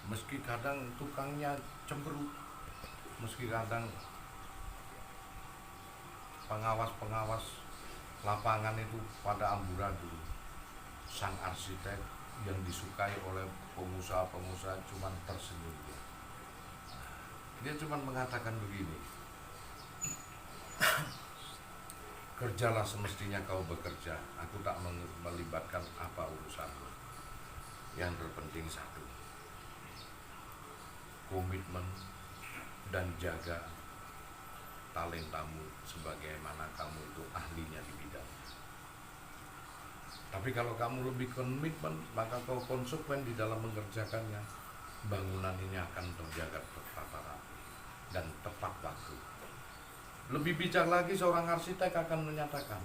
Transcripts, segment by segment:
Meski kadang tukangnya cemberut, meski kadang pengawas-pengawas lapangan itu pada amburadul, sang arsitek yang disukai oleh pengusaha-pengusaha cuman tersenyum. Dia cuman mengatakan begini, kerjalah semestinya kau bekerja, aku tak melibatkan apa urusanmu. Yang terpenting satu, komitmen dan jaga talentamu sebagaimana kamu itu ahlinya di bidang. Tapi kalau kamu lebih komitmen, maka kau konsekuen di dalam mengerjakannya, bangunan ini akan terjaga tertata rapi dan tepat waktu. Lebih bijak lagi seorang arsitek akan menyatakan,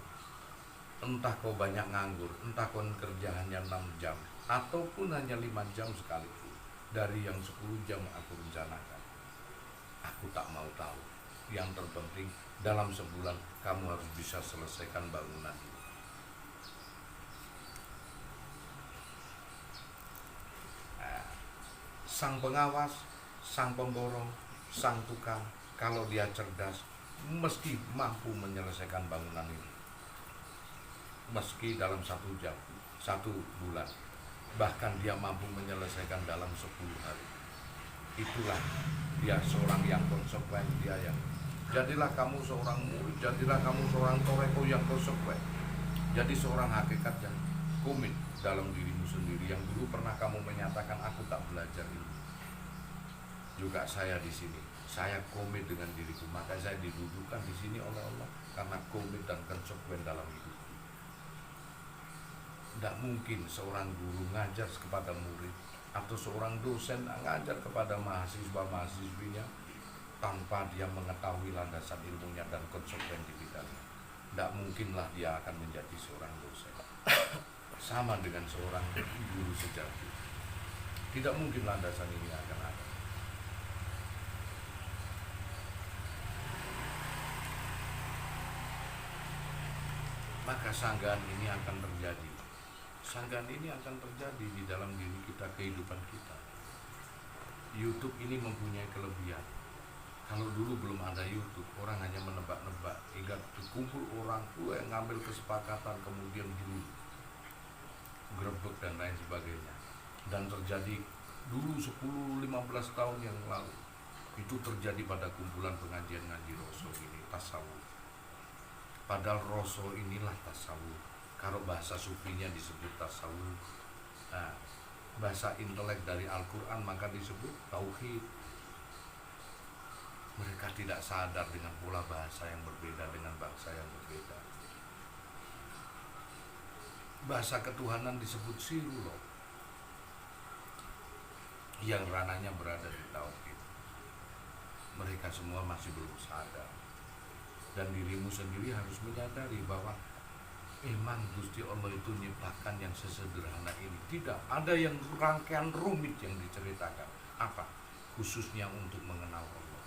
entah kau banyak nganggur, entah kau kerja hanya 6 jam ataupun hanya 5 jam sekalipun dari yang 10 jam aku rencanakan, aku tak mau tahu. Yang terpenting dalam sebulan kamu harus bisa selesaikan bangunan ini. Sang pengawas, sang pemborong, sang tukang, kalau dia cerdas, mesti mampu menyelesaikan bangunan ini. Meski dalam 1 jam, 1 bulan, bahkan dia mampu menyelesaikan dalam 10 hari. Itulah dia seorang yang konsekuen, dia yang jadilah kamu seorang murid, jadilah kamu seorang toreko yang konsekuen. Jadi seorang hakikat yang komit dalam dirimu sendiri, yang dulu pernah kamu menyatakan aku tak belajar ini. Juga saya di sini, saya komit dengan diriku, maka saya didudukkan di sini oleh Allah karena komit dan konsekuen dalam hidup. Tidak mungkin seorang guru ngajar kepada murid atau seorang dosen ngajar kepada mahasiswa-mahasiswinya tanpa dia mengetahui landasan ilmunya dan konsekuen di bidangnya. Tidak mungkinlah dia akan menjadi seorang dosen. Sama dengan seorang guru sejati. Tidak mungkin landasan ini akan ada. Maka sanggahan ini akan terjadi. Sanggahan ini akan terjadi di dalam diri kita, kehidupan kita. YouTube ini mempunyai kelebihan. Kalau dulu belum ada YouTube, orang hanya menebak-nebak, hingga berkumpul orang tua yang ngambil kesepakatan, kemudian dulu grebek dan lain sebagainya. Dan terjadi dulu 10-15 tahun yang lalu, itu terjadi pada kumpulan pengajian ngaji Rasul ini, tasawuf. Padahal Rasul inilah tasawuf. Kalau bahasa sufinya disebut tasawuf, nah, bahasa intelek dari Al-Quran maka disebut tauhid. Mereka tidak sadar dengan pola bahasa yang berbeda dengan bangsa yang berbeda. Bahasa ketuhanan disebut sirullah, yang ranahnya berada di tauhid. Mereka semua masih belum sadar. Dan dirimu sendiri harus menyadari bahwa memang Gusti Allah itu nyiptakan yang sesederhana ini. Tidak ada yang rangkaian rumit yang diceritakan. Apa? Khususnya untuk mengenal Allah.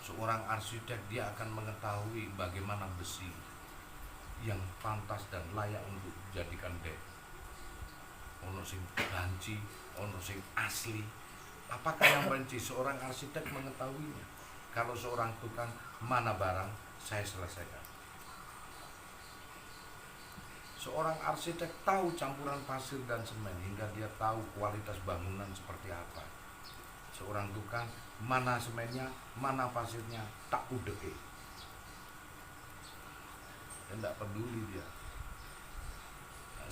Seorang arsitek dia akan mengetahui bagaimana besi yang pantas dan layak untuk dijadikan dek. Ono sing banci, ono sing asli. Apakah yang banci? Seorang arsitek mengetahuinya. Kalau seorang tukang, mana barang, saya selesaikan. Seorang arsitek tahu campuran pasir dan semen hingga dia tahu kualitas bangunan seperti apa. Seorang tukang, mana semennya, mana pasirnya, tak udeke. Tidak peduli dia.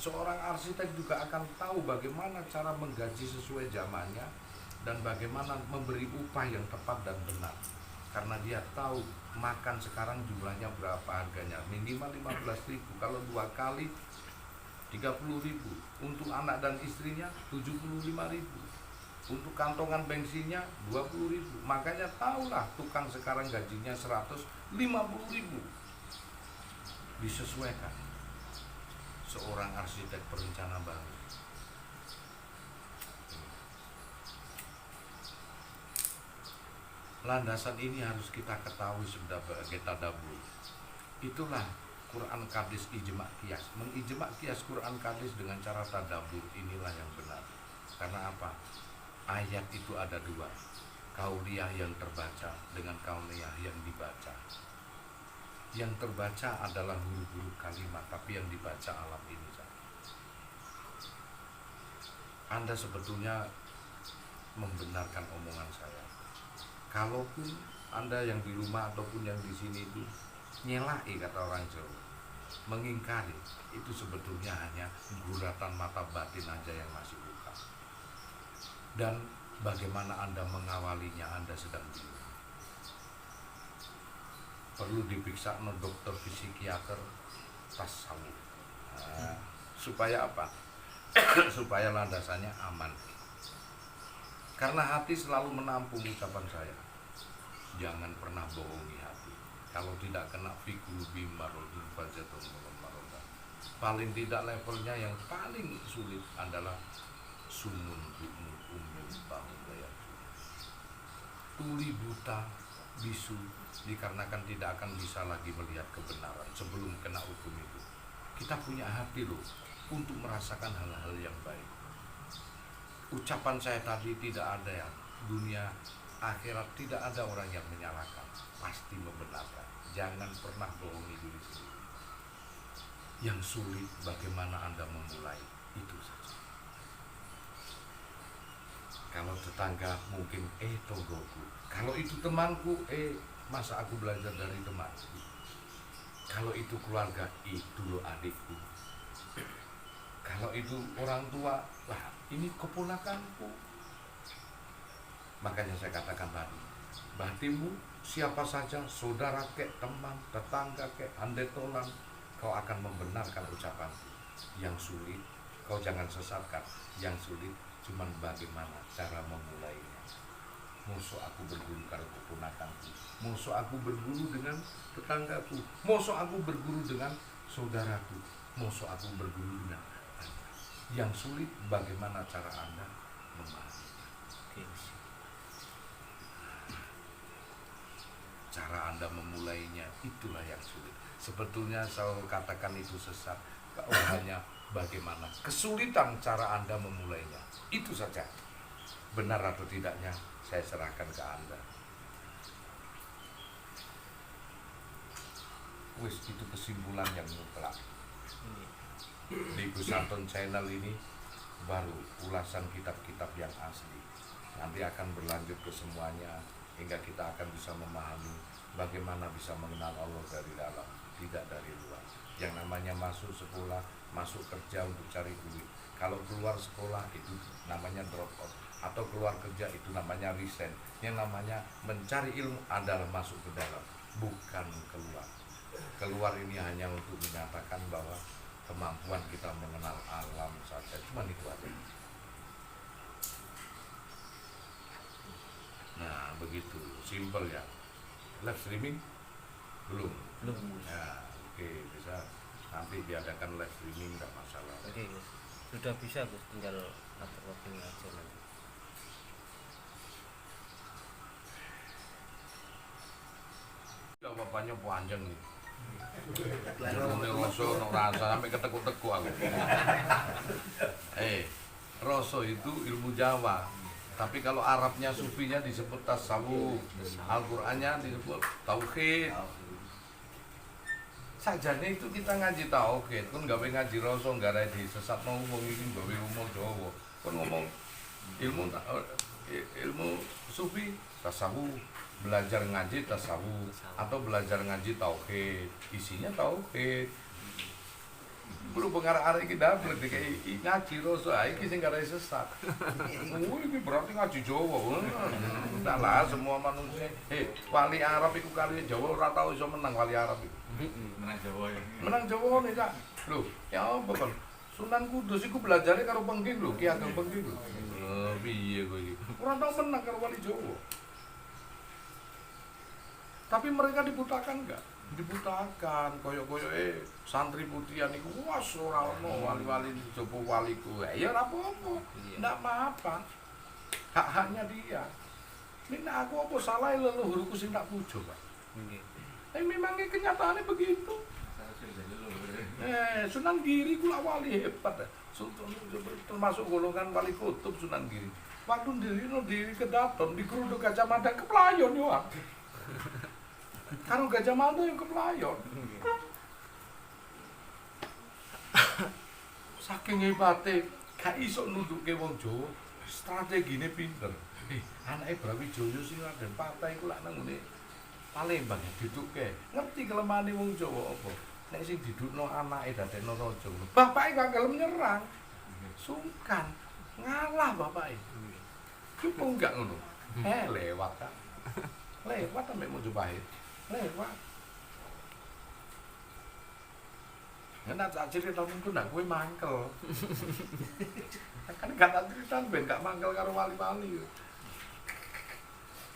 Seorang arsitek juga akan tahu bagaimana cara menggaji sesuai zamannya dan bagaimana memberi upah yang tepat dan benar. Karena dia tahu makan sekarang jumlahnya berapa harganya, minimal 15.000, kalau 2 kali 30.000, untuk anak dan istrinya 75.000, untuk kantongan bensinnya 20.000. Makanya tahulah tukang sekarang gajinya 150.000. Disesuaikan. Seorang arsitek perencana baru. Landasan ini harus kita ketahui sebagai tadabbur. Itulah Quran Qadis ijma' qiyas. Mengijma' qiyas Quran Qadis dengan cara tadabbur, inilah yang benar. Karena apa? Ayat itu ada dua, kauliyah yang terbaca dengan kauliyah yang dibaca. Yang terbaca adalah huruf-huruf kalimat, tapi yang dibaca alam ini saja. Anda sebetulnya membenarkan omongan saya. Kalaupun Anda yang di rumah ataupun yang di sini itu nyelai, kata orang Jawa, mengingkari, itu sebetulnya hanya guratan mata batin aja yang masih buka. Dan bagaimana Anda mengawalinya, Anda sedang bingung. Perlu diperiksa no dokter psikiater tasawuf. Supaya apa? Supaya landasannya aman. Karena hati selalu menampung ucapan saya. Jangan pernah bohongi hati. Kalau tidak kena fikul bimarodin fajatun maroda. Paling tidak levelnya yang paling sulit adalah sumun bukmun umum bahum layar. Tuli buta, bisu, dikarenakan tidak akan bisa lagi melihat kebenaran sebelum kena hukum itu. Kita punya hati loh untuk merasakan hal-hal yang baik. Ucapan saya tadi tidak ada yang dunia akhirat, tidak ada orang yang menyalahkan, pasti membenarkan. Jangan pernah bohongi diri sendiri. Yang sulit bagaimana Anda memulai, itu saja. Kalau tetangga mungkin tonggoku, kalau itu temanku, masa aku belajar dari temanku. Kalau itu keluarga, itu loh adikku. Kalau itu orang tua, lah ini keponakanku. Makanya saya katakan tadi, batinmu siapa saja, saudara kek, teman, tetangga kek, handetolan, kau akan membenarkan ucapanku. Yang sulit, kau jangan sesatkan. Yang sulit cuman bagaimana cara memulainya. Musuh aku berguru kalau keponakanku, musuh aku berguru dengan tetanggaku, musuh aku berguru dengan saudaraku, musuh aku berguru dengan Anda. Yang sulit bagaimana cara Anda memahami. Cara Anda memulainya, itulah yang sulit. Sebetulnya saya katakan itu sesat, hanya bagaimana kesulitan cara Anda memulainya. Itu saja. Benar atau tidaknya saya serahkan ke Anda. Wis, itu kesimpulan yang mutlak. Di Gusanton Channel ini baru ulasan kitab-kitab yang asli. Nanti akan berlanjut ke semuanya hingga kita akan bisa memahami bagaimana bisa mengenal Allah dari dalam, tidak dari luar. Yang namanya masuk sekolah, masuk kerja untuk cari duit. Kalau keluar sekolah itu namanya drop out, atau keluar kerja itu namanya resign. Yang namanya mencari ilmu adalah masuk ke dalam, bukan keluar. Keluar ini hanya untuk menyatakan bahwa kemampuan kita mengenal alam saja, cuma itu aja. Nah, begitu simple ya. Live streaming belum. Ya, oke, bisa nanti diadakan live streaming, nggak masalah. Oke, sudah bisa Gus, tinggal atur waktunya aja nanti. Ya bapaknya panjang nih. Ini rosso, rasa sampai ketekuk-tekuk aku. Rosso itu ilmu Jawa. Tapi kalau Arabnya, sufinya disebut tasawuf, Al-Qur'annya disebut tauhid. Sajane itu kita ngaji tauhid, kan gawe ngaji rosso, nggak ada disesat ngomong ini gawe ngomong Jawa. Kan ngomong ilmu sufi tasawuf, belajar ngaji tasawuf atau belajar ngaji tauhid, isinya tauhid. Belum pengarah-arah kita berarti kayak ngaji rosso, iki sing gara sesat. Ini berarti ngaji Jawa. Enggak lah, semua manusia. Wali Arab itu kali Jawa ora tau iso menang wali Arab itu. Menang Jawa ya. Menang Jawa nih, Kak. Loh, ya apa kan? Sunan Kudus iku belajarnya karo Pengging lho, Ki Ageng Pengging lho. Piye kowe iki? Ora tau menang karo wali Jawa. Tapi mereka dibutakan enggak? Dibutakan, koyok-koyok santri putihan itu, wah ora ono wali-wali jopo waliku. Ya ora apa-apa, ndak apa-apa. Hak-haknya dia. Ini aku apa salah leluhurku sing tak pujo, Pak. Nggih. Memang kenyataannya begitu. Sunan Giri kula wali hebat. Termasuk golongan wali kutub Sunan Giri. Waktu diri kedaton di Geruduk Gajah Mada keplayon yo. Karo Gajah Mada yang keplayon. Saking hebate gak iso nundukke wong Jawa, strategine pinter. Anake Brawijaya sing Raden Patah iku lak nang ngene Palembang didukke. Ngerti kelemahane wong Jawa apa? Nek sing didukno anake dadekno raja. Bapake gak gelem nyerang. Sungkan ngalah bapake. Cukup enggak ngono. Lewat kan. Lewat sampe Mojopahit. Lewat. Enak tak cerita mungkin nak kowe mangkel. Kan gak tak cerita ben gak mangkel karo wali-wali.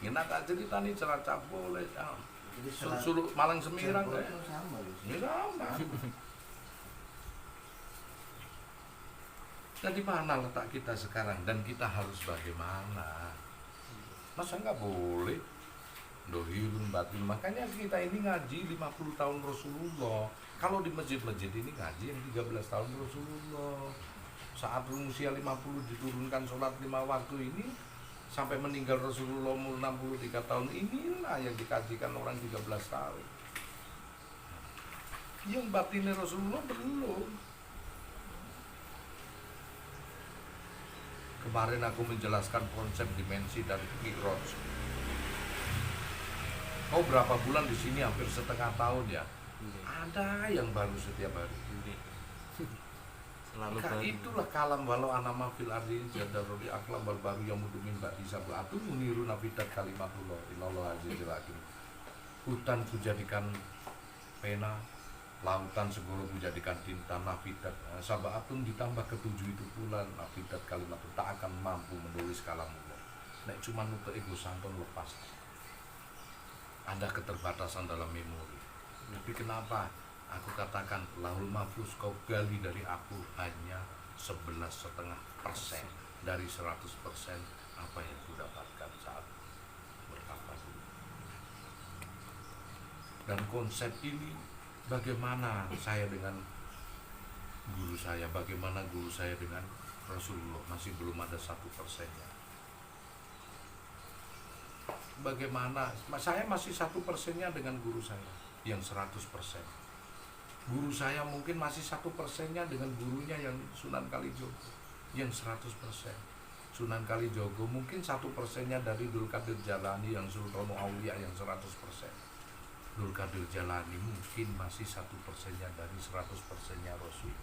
Enak tak cerita nih Cilacap boleh. Suluk Malang Semirang kayak. Sama. Sama. Nah di mana letak kita sekarang dan kita harus bagaimana? Masa nggak boleh? Dohirun batin. Makanya kita ini ngaji 50 tahun Rasulullah. Kalau di masjid-masjid ini ngaji yang 13 tahun Rasulullah. Saat usia 50 diturunkan sholat 5 waktu ini sampai meninggal Rasulullah umur 63 tahun inilah yang dikajikan orang 13 tahun. Yang batinnya Rasulullah belum. Kemarin aku menjelaskan konsep dimensi dari Mi'raj. Kau berapa bulan di sini? Hampir setengah tahun ya. Ada yang baru setiap hari. Selalu Maka baru. itulah kalam walau anama fil ardi jadarul aklam wal baru yang mudumin ba'di sab'atu muniru nafidat kalimatullah illallah azizil hakim. Hutan ku jadikan pena, lautan segoro ku jadikan tinta, nafidat sab'atun ditambah ketujuh itu pula nafidat kalimat tak akan mampu menulis kalamullah. Nek cuma nutuk ego santun lepas. Ada keterbatasan dalam memori. Tapi kenapa? Aku katakan lahul mahfuz kau gali dari aku hanya 11,5% dari 100% apa yang ku dapatkan saat bertapa dulu. Dan konsep ini bagaimana saya dengan guru saya, bagaimana guru saya dengan Rasulullah masih belum ada 1%-nya. Bagaimana saya masih 1%-nya dengan guru saya yang 100%. Guru saya mungkin masih 1%-nya dengan gurunya yang Sunan Kalijogo yang 100%. Sunan Kalijogo mungkin 1%-nya dari Dzulkadir Jalani yang Sultanul Aulia yang 100%. Dzulkadir Jalani mungkin masih 1%-nya dari 100%-nya Rasul.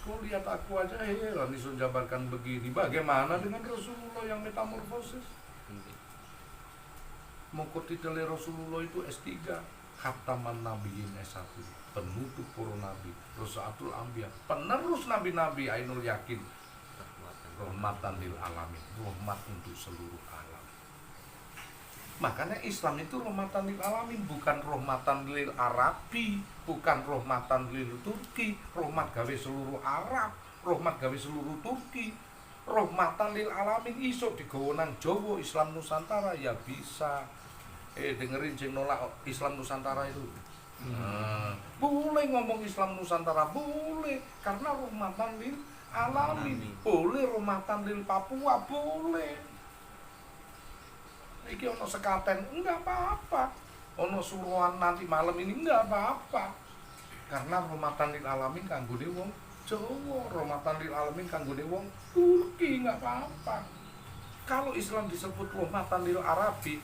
Kau lihat aku aja heran disunjabarkan begini. Bagaimana dengan Rasulullah yang metamorfosis? Mokotitele Rasulullah itu S3, Khataman Nabiyyin S1, penutup para nabi, Rasatul Anbiya, penerus nabi-nabi Ainul Yakin, rahmatan lil alamin, rahmat untuk seluruh alam. Makanya Islam itu rahmatan lil alamin, bukan rahmatan lil Arabi, bukan rahmatan lil Turki, rahmat gawe seluruh Arab, rahmat gawe seluruh Turki. Rahmatan lil alamin iso digawa nang Jawa Islam Nusantara ya bisa. Dengerin sing nolak Islam Nusantara itu. Boleh ngomong Islam Nusantara, boleh karena rahmatan lil alamin. Boleh rahmatan lil Papua, boleh. Iki ono sekaten enggak apa-apa. Ono suruhan nanti malam ini enggak apa-apa. Karena rahmatan lil alamin kanggone wong Jawa, rahmatan lil alamin kanggone wong Turki enggak apa-apa. Kalau Islam disebut rahmatan lil Arabi,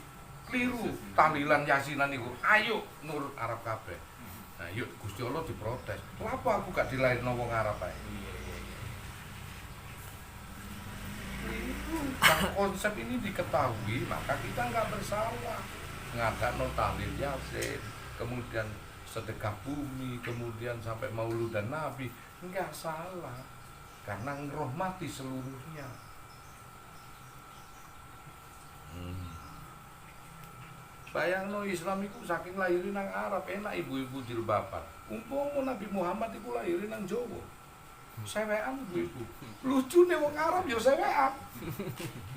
keliru. Tahlilan yasinan iku ayo nurut Arab kabeh. Nah, yuk Gusti Allah diprotes. Kenapa aku gak dilairno wong Arab ae? Kalau konsep ini diketahui, maka kita nggak bersalah. Ngadakan tahlil yasin, kemudian sedekah bumi, kemudian sampai maulud dan nabi, nggak salah. Karena ngerahmati seluruhnya. Bayangno Islam itu saking lahirin nang Arab, enak ibu-ibu jilbaban. Umpama Nabi Muhammad itu lahirin nang Jawa. Sewean ibu-ibu. Lucune wong Arab ya sewean.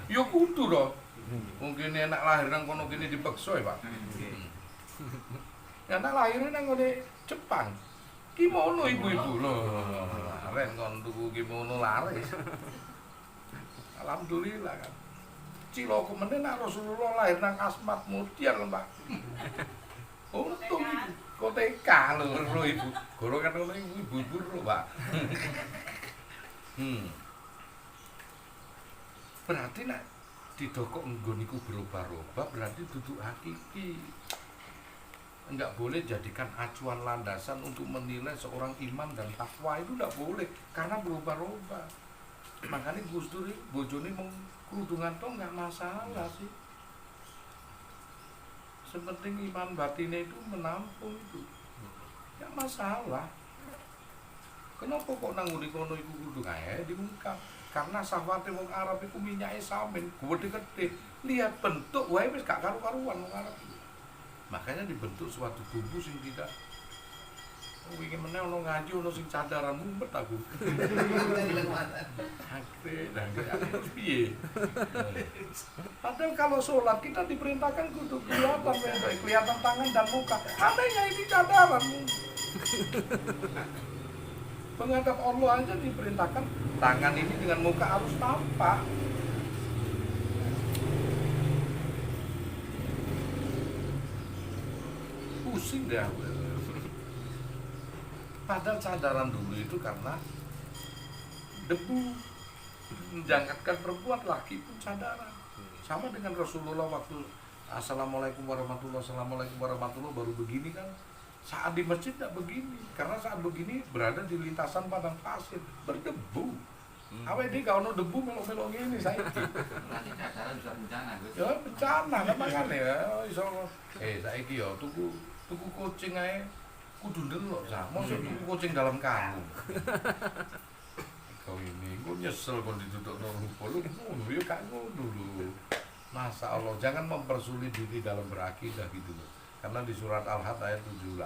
Ya kudu to. Mungkin enak lahir nang kono kene dipeksa ya, Pak. Karena lahirnya nang ngene Jepang. Kimono ibu-ibu lho. Laren kon tuku kimono laris. Alhamdulillah kan. Ciloko meneh nak Rasulullah lahir nang Asmat Mutiar lho, Pak. Untung ibu. Koteka lho ibu. Golongan ngono ibu-ibu lho, Pak. Berarti nak didokok nggon iku berubah-ubah berarti duduk hakiki. Enggak boleh jadikan acuan landasan untuk menilai seorang iman dan takwa itu enggak boleh karena berubah-ubah. Makanya Gus Dur bojone mung kerudungan toh enggak masalah sih. Sepenting iman batinnya itu menampung itu. Enggak masalah. Kenapa kok nang ngene kono iku kudu kae diungkap? Karena sahwate wong Arab iku minyake samin, gede-gede. Lihat bentuk wae wis gak karu-karuan wong Arab itu. Makanya dibentuk suatu tubuh sing tidak wingi meneh ono ngaji ono sing cadaran mumpet aku. Terus piye? Padahal kalau sholat kita diperintahkan kudu kelihatan tangan dan muka. Anehnya ini cadaran. Menghadap Allah aja diperintahkan tangan ini dengan muka harus tampak. Pusing deh aku. Padahal cadaran dulu itu karena debu menjangkatkan perempuan, laki pun cadaran. Sama dengan Rasulullah waktu Assalamualaikum warahmatullahi wabarakatuh baru begini kan. Saat di masjid tidak begini, karena saat begini berada di lintasan padang pasir, berdebu. Awalnya dia gak ada debu melok-melok gini saya. Nanti cadaran bisa bencana, Gus. Ya bencana, namanya ya. Saiki ya tuku kucing aja kudu ndelok sa. Mosok tuku kucing dalam karung. Kau ini, gue nyesel kalau ditutup rupa lu ngono ya gak ngono lho. Masya Allah, jangan mempersulit diri dalam berakidah gitu loh. Karena di surat Al-Had ayat 78,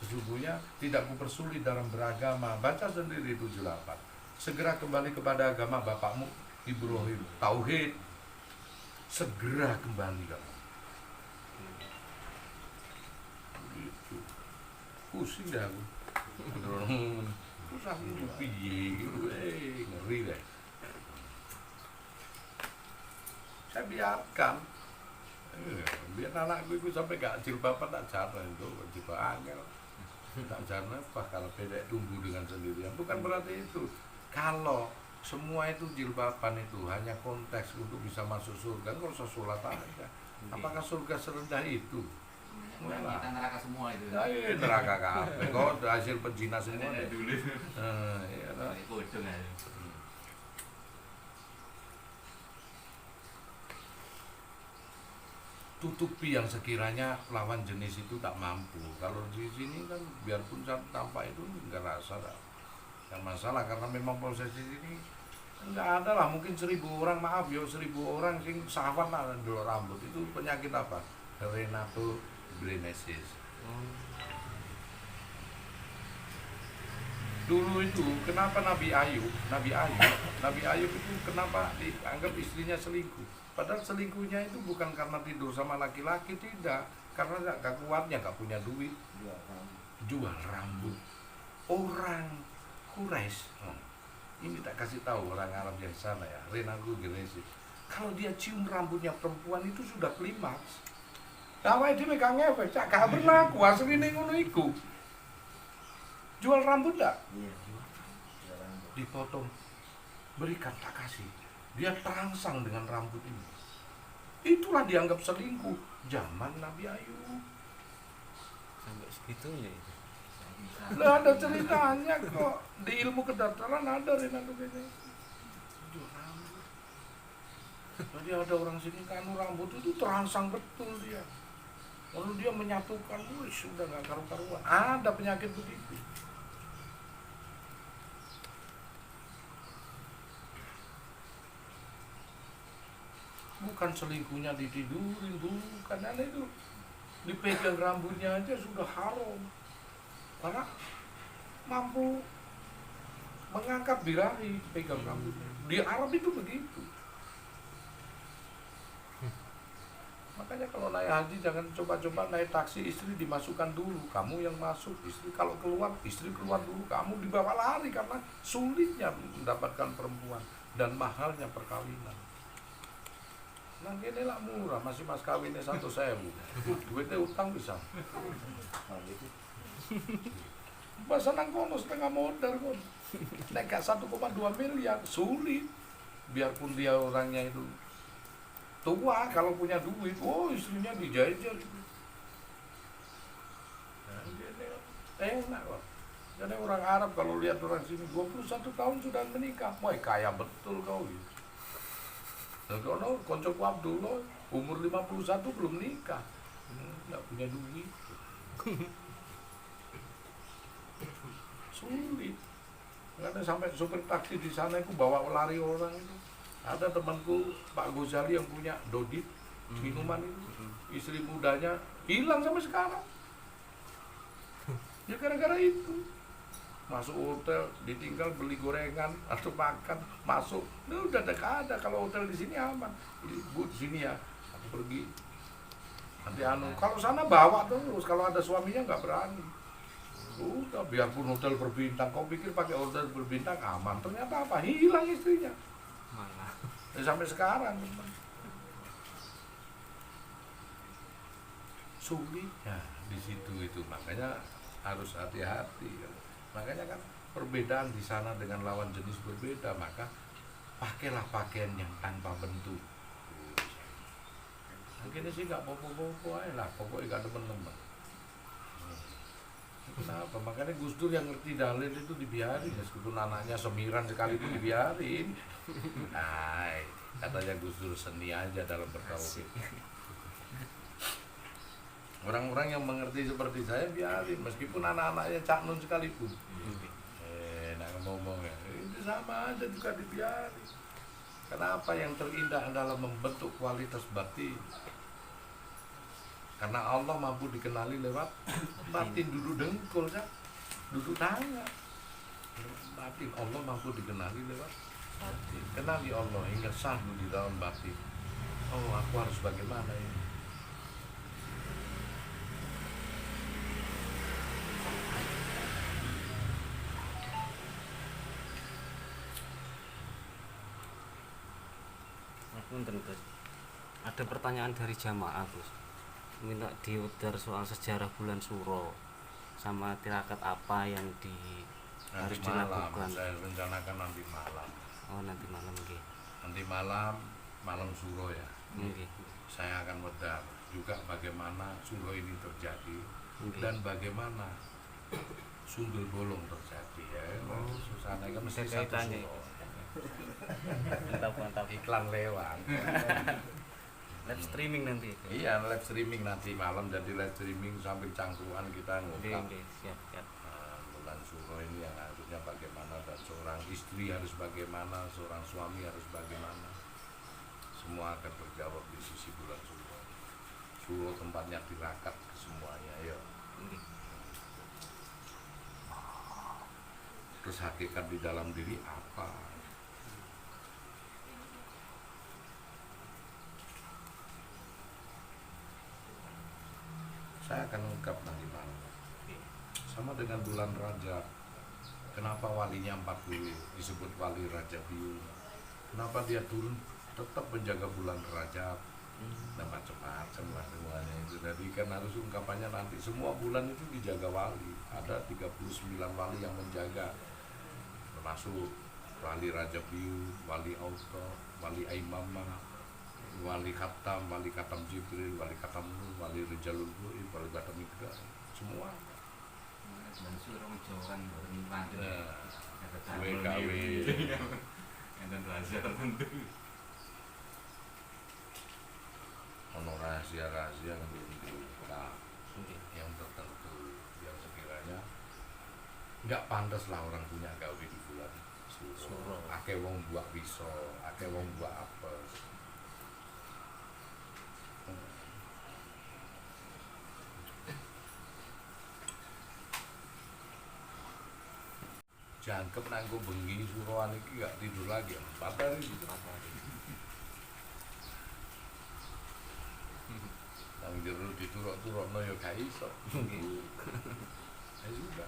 sesungguhnya tidak kupersulit dalam beragama. Baca sendiri 78. Segera kembali kepada agama bapakmu Ibrahim, tauhid. Segera kembali kamu. Gitu. Pusing dah aku. Terus aku piye gitu, ngeri deh. Saya biarkan. Biar anakku itu sampai gak jilbaban tak jarang itu, jilbab angel. Tak jarang apa kalau beda tumbuh dengan sendirian. Bukan berarti itu. Kalau semua itu jilbaban itu hanya konteks untuk bisa masuk surga, kalau usah sholat aja. Apakah surga serendah itu? Kita neraka semua itu. Ya, neraka kabeh. Kok hasil pezina semua deh. Dulu. Iya toh. Kodong aja. Tutupi yang sekiranya lawan jenis itu tak mampu. Kalau di sini kan biarpun tampak itu enggak rasa tak. Yang masalah karena memang proses ini enggak ada lah, mungkin 1000 orang, maaf ya 1000 orang sing sawan lah ndol rambut itu penyakit apa? Dermatoblastosis. Dulu itu kenapa Nabi Ayub itu kenapa dianggap istrinya selingkuh? Padahal selingkuhnya itu bukan karena tidur sama laki-laki, tidak, karena gak kuatnya, gak punya duit, jual rambut. Orang Quraisy, ini tak kasih tahu orang Arab yang sana ya, Renaku Geresi. Kalau dia cium rambutnya perempuan itu sudah klimaks. Awalnya dia megang efek, cak gak berlaku, aslinya ngono iku. Jual rambut gak? Iya. Dipotong, berikan tak kasih. Dia terangsang dengan rambut ini. Itulah dianggap selingkuh zaman Nabi Ayub. Sampai segitunya itu. Lah ada ceritanya kok di ilmu kedokteran ada Renato ini. Jual rambut. Jadi ada orang sini kan rambut itu terangsang betul dia. Lalu dia menyatukan, wih sudah nggak karu-karuan. Ada penyakit begitu. Bukan selingkuhnya ditidurin, bukan, aneh itu dipegang rambutnya aja sudah haram karena mampu mengangkat birahi, pegang rambutnya. Di Arab itu begitu. Makanya kalau naik haji jangan coba-coba naik taksi, istri dimasukkan dulu, kamu yang masuk, istri kalau keluar, istri keluar dulu, kamu dibawa lari karena sulitnya mendapatkan perempuan dan mahalnya perkawinan. Nah gini lah murah, masih mas kawinnya 1.000, duitnya utang bisa. Bahasa nang kono setengah modal kon, naik 1,2 miliar, sulit. Biarpun dia orangnya itu tua, kalau punya duit, oh istrinya dijajah. Nah, enak kok. Jadi orang Arab kalau lihat orang sini 21 tahun sudah menikah, wah kaya betul kau gitu. Dan kalau koncoku Abdullah umur 51 belum nikah, nggak punya duit. Sulit. Karena sampai supir taksi di sana itu bawa lari orang itu. Ada temanku Pak Gozali yang punya Dodit minuman itu, istri mudanya hilang sampai sekarang. Ya gara-gara itu. Masuk hotel ditinggal beli gorengan atau makan, masuk, nah, udah ada kalau hotel di sini aman. Ibu di sini ya, aku pergi. Nanti kalau sana bawa terus, kalau ada suaminya nggak berani. Udah biarpun hotel berbintang, kau pikir pakai hotel berbintang aman, ternyata apa? Hilang istrinya. Malah. Sampai sekarang teman. Sulit ya di situ itu, makanya harus hati-hati. Makanya kan perbedaan di sana dengan lawan jenis berbeda, maka pakailah pakaian yang tanpa bentuk. Mungkin sih nggak popo-popo aja lah, pokoknya nggak teman-teman. Kenapa? Makanya Gus Dur yang ngerti dalil itu dibiarin, meskipun anaknya semiran sekalipun dibiarin. Nah, katanya Gus Dur seni aja dalam bertauhid. Orang-orang yang mengerti seperti saya biarin, meskipun anak-anaknya Cak Nun sekalipun. Nak ngomong ya, itu sama aja juga dibiarin. Kenapa? Yang terindah adalah membentuk kualitas batin. Karena Allah mampu dikenali lewat batin, duduk dengkul ya, duduk tangan. Batin Allah mampu dikenali lewat batin. Kenali Allah hingga sahdu di dalam batin. Oh, aku harus bagaimana ini? Gus, ada pertanyaan dari jamaah Gus, minta diudar soal sejarah bulan Suro sama tirakat apa yang harus dilakukan. Saya rencanakan nanti malam. Oh nanti malam nggih. Nanti malam Suro ya. Nggih. Saya akan wedar juga bagaimana Suro ini terjadi dan bagaimana Sundul Bolong terjadi ya. Susana kan mesti satu Suro. Mantap. Iklan lewat. Live streaming nanti. Iya, live streaming nanti malam, jadi live streaming sambil cangkruan kita ngungkap. Siap. Bulan Suro ini yang harusnya bagaimana, dan seorang istri harus bagaimana, seorang suami harus bagaimana. Semua akan terjawab di sisi bulan Suro. Suro tempatnya tirakat ke semuanya, ya. Terus hakikat di dalam diri apa? Saya akan ungkap nanti malam. Sama dengan bulan Rajab. Kenapa walinya 40 disebut wali Raja Biu? Kenapa dia turun tetap menjaga bulan Rajab? Dan macam-macam lah semuanya itu. Jadi kan harus ungkapannya nanti semua bulan itu dijaga wali. Ada 39 wali yang menjaga, termasuk wali Raja Biu, wali Auto, wali Aimamah, wali Khatam Jibril, wali Khatam Nur, wali Rijalul Bu'id, wali Khatam Mikdal, semua. Dan suruh menjauhkan berlimpah WKW dan rahasia tertentu. Ono rahasia-rahasia yang belum diungkap, yang tertentu, yang sekiranya nggak pantas lah orang punya gawe di bulan Suro. Ake wong buat pisau, ake wong buat apes. Jangkep nanggo bengi Suroan iki gak tidur lagi 4 hari. jero dituruk-turukno ya gak iso. Ya juga.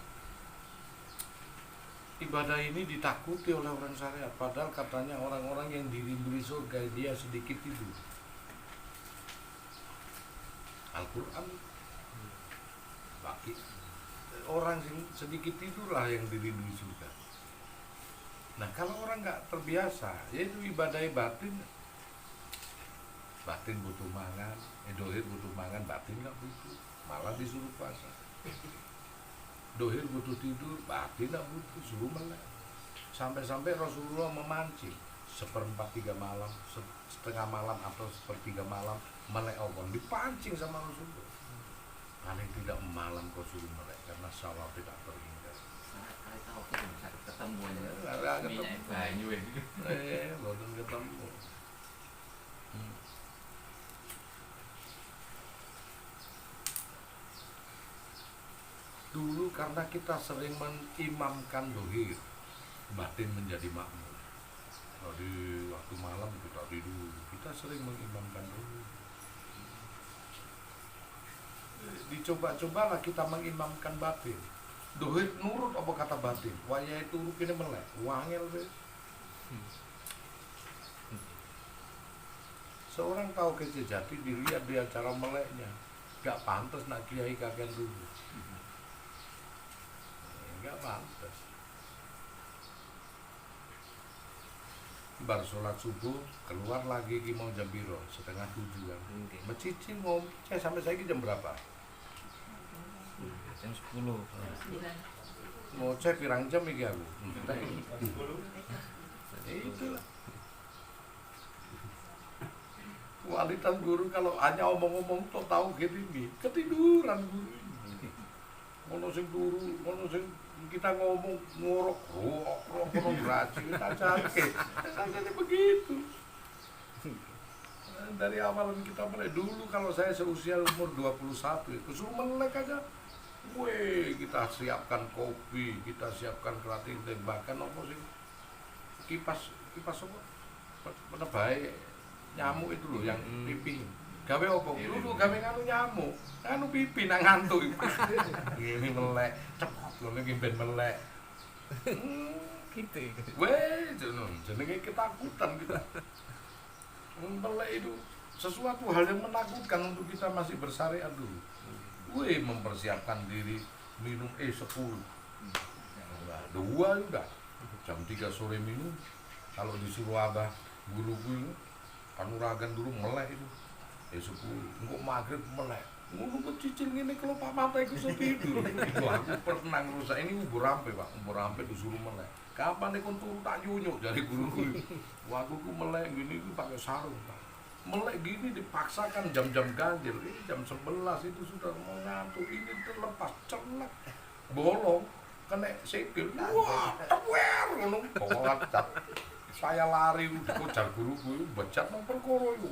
Ibadah ini ditakuti oleh orang syariat, padahal katanya orang-orang yang dirindui surga dia sedikit itu. Al-Quran bagi orang sedikit itulah yang dirindui surga. Nah kalau orang nggak terbiasa, yaitu ibadah batin butuh mangan, dohir butuh mangan, batin nggak butuh, malah disuruh puasa. Dohir butuh tidur, batin nggak butuh, suruh melek. Sampai-sampai Rasulullah memancing 1/4 3 malam, setengah malam atau 1/3 malam melek Allah, dipancing sama Rasulullah. Paling tidak malam kau suruh melek karena syawal tidak terhingga. Saya tahu kita bisa ketemu Nggak aja. ketemu. Minyak banyu itu. Belum ketemu. Dulu karena kita sering mengimamkan dohir, batin menjadi makmur. Di waktu malam kita tidur, kita sering mengimamkan dohir. Dicoba-cobalah kita mengimamkan batin. Dohir nurut apa kata batin? Waya itu rupanya melek, wangel deh. Seorang tahu kejati dilihat di acara meleknya, gak pantas nak kiai kagian dulu. Gak pantas. Baru sholat subuh keluar lagi ki mau jam piro 6:30 kan. Mecicing ngopi sampai saya jam berapa? Jam 10. Mau cek pirang jam iki aku. Itulah. Kualitas guru kalau hanya omong-omong tuh tahu gini ketiduran guru. Ono sing turu, ono sing kita ngomong ngorok beraci kita cari sampai begitu. Dari awal kita mulai dulu kalau saya seusia umur 21 itu suruh melek aja. Weh, kita siapkan kopi, kita siapkan keratin dan bahkan apa sih kipas apa baik nyamuk itu loh yang pipi. Gawe opo? Dulu gawe nganu nyamuk, nganu pipi nak ngantuk. Ini melek, cepet ngono iki ben melek. Gitu. Weh, jenenge ketakutan kita. Melek itu sesuatu hal yang menakutkan untuk kita masih bersyariat dulu. Weh, mempersiapkan diri minum 10. Nah, 2 udah. Jam 3 sore minum. Kalau disuruh abah guru-guru kanuragan dulu melek itu. 10, engkau maghrib melek. Ngono kok cicil ngene kelopak mata iku iso tidur. Iku aku pernah rusak ini ubur rampe, Pak. Ubur rampe disuruh melek. Kapan nek kon turu tak nyunyuk dari guru-guru. Waktu ku melek gini ku pakai sarung, Pak. Melek gini dipaksakan jam-jam ganjil. Ini jam 11 itu sudah mau ngantuk. Ini terlepas celek. Bolong kena sikil. Wah, tewer ngono. Kok saya lari kejar guru-guru becat nang perkara iku.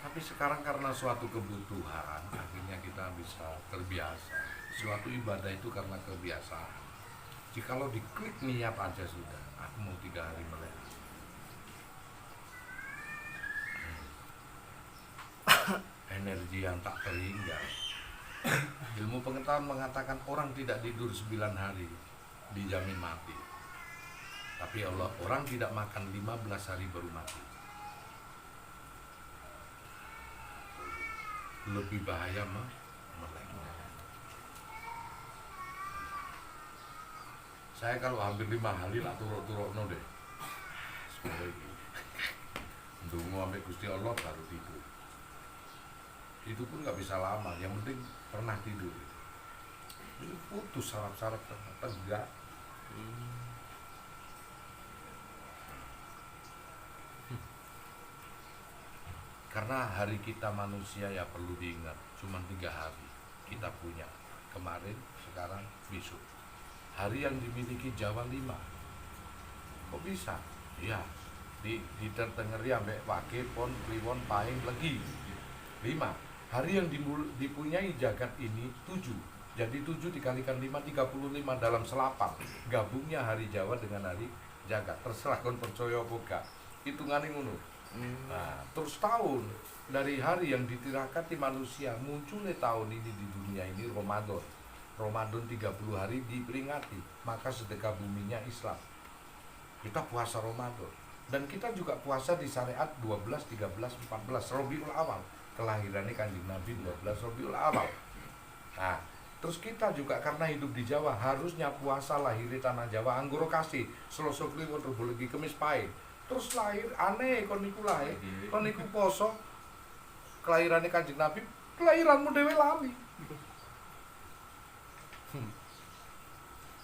Tapi sekarang karena suatu kebutuhan, akhirnya kita bisa terbiasa. Suatu ibadah itu karena kebiasaan. Jikalau diklik niat aja sudah, aku mau 3 hari melek. Energi yang tak terhingga. Ilmu pengetahuan mengatakan orang tidak tidur 9 hari dijamin mati. Tapi Allah, orang tidak makan 15 hari baru mati. Lebih bahaya melek. Saya kalau hampir 5 hari lah turuk-turukno deh. Semoga itu. Ndonga ambek Gusti Allah baru tidur. Itu pun nggak bisa lama, yang penting pernah tidur. Ini putus saraf-saraf tegak. Karena hari kita manusia ya perlu diingat, cuma 3 hari kita punya, kemarin, sekarang, besok. Hari yang dimiliki Jawa 5. Kok bisa? Ya, di tertengeri ambek wage, pon, kliwon, paing, legi 5. Hari yang dipunyai jagat ini 7. Jadi 7 dikalikan 5, 35 dalam selapan. Gabungnya hari Jawa dengan hari jagat. Terserah kon percaya apa gak. Hitungannya ngono. Nah, terus tahun dari hari yang ditirakati manusia munculnya tahun ini di dunia ini Ramadan. Ramadan 30 hari diperingati, maka sedekah buminya Islam. Kita puasa Ramadan dan kita juga puasa di syariat 12, 13, 14 Rabiul Awal. Kelahirannya Kanjeng Nabi 12 Rabiul Awal. Nah, terus kita juga karena hidup di Jawa harusnya puasa lahir di tanah Jawa Anggoro Kasih, Selasa Kliwon, Rebo Legi, Kemis Pahit. Terus lahir aneh kon niku lahir, kon niku poso kelahirannya Kanjeng Nabi, kelahiranmu dhewe lali.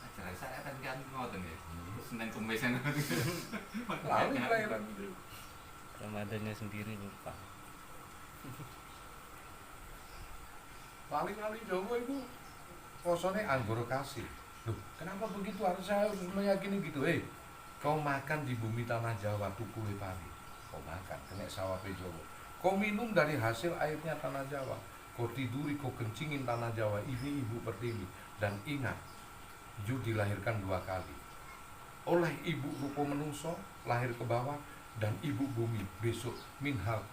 Acara saya kan ngoten ya. Senin Kamis kan. Lali kelahiran. Ramadannya sendiri lupa. Lali-lali Jawa itu posone Anggoro Kasih. Loh, kenapa begitu? Harus saya harus meyakini gitu. Kau makan di bumi tanah Jawa tukule pari. Kau makan kena sawape Jawa. Kau minum dari hasil airnya tanah Jawa. Kau tiduri, kau kencingin tanah Jawa. Ini ibu pertiwi. Dan ingat, Ju dilahirkan 2 kali. Oleh ibu rupa menungso lahir ke bawah dan ibu bumi besok minhal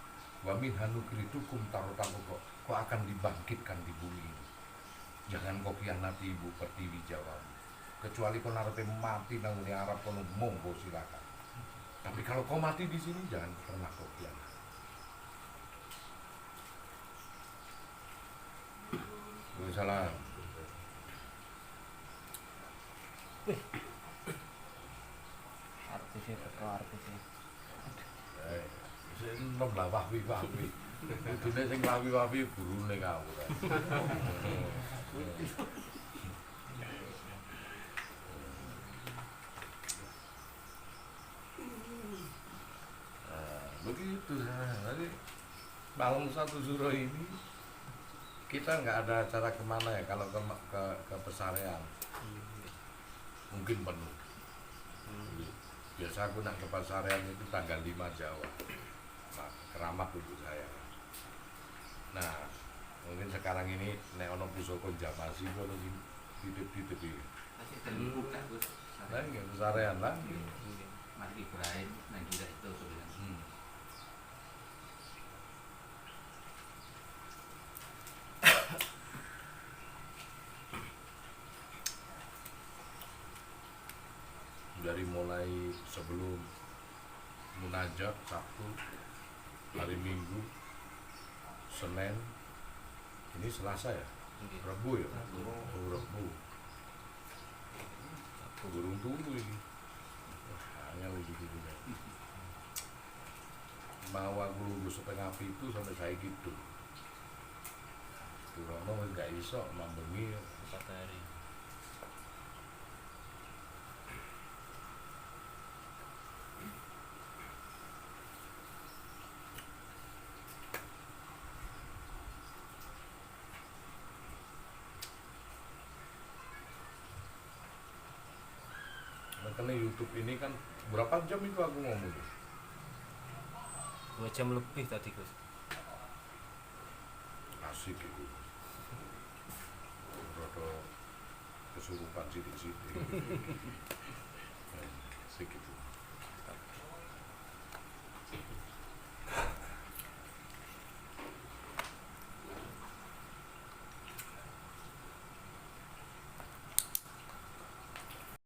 wa minhanukri tukum tarotamuko. Kau akan dibangkitkan di bumi ini. Jangan kau khianati ibu pertiwi Jawa. Kecuali kau narepe mati nang ngene Arab kono monggo silakan. Tapi kalau kau mati di sini jangan pernah kau khianati. Waalaikumsalam. Artisnya teko artisnya. Sing nom lah wawi-wawi. Kudune sing wawi-wawi gurune ngawur. Begitu jadi malam 1 Suro ini kita nggak ada acara kemana ya kalau ke Pesarean mungkin penuh. Biasa aku nak ke Pesarean itu tanggal 5 Jawa, nah, keramat untuk saya. Nah mungkin sekarang ini nek ono pusaka Jamasi ono titip-titip iki. Masih terbuka Gus. Nah nggih Pesarean lagi. Mati Ibrahim nang gila itu sebenarnya. Dari mulai sebelum munajat Sabtu, hari Minggu, Senin, ini Selasa ya, Rabu ya, Rabu, burung tunggu ini, hanya lagi gitu deh. Mau aku lulus setengah itu sampai saya gitu, Turono nggak iso mambengi 4 hari. Makanya YouTube ini kan berapa jam itu aku ngomong 2 jam lebih tadi Gus. asik itu rodo kesurupan sidik-sidik asik itu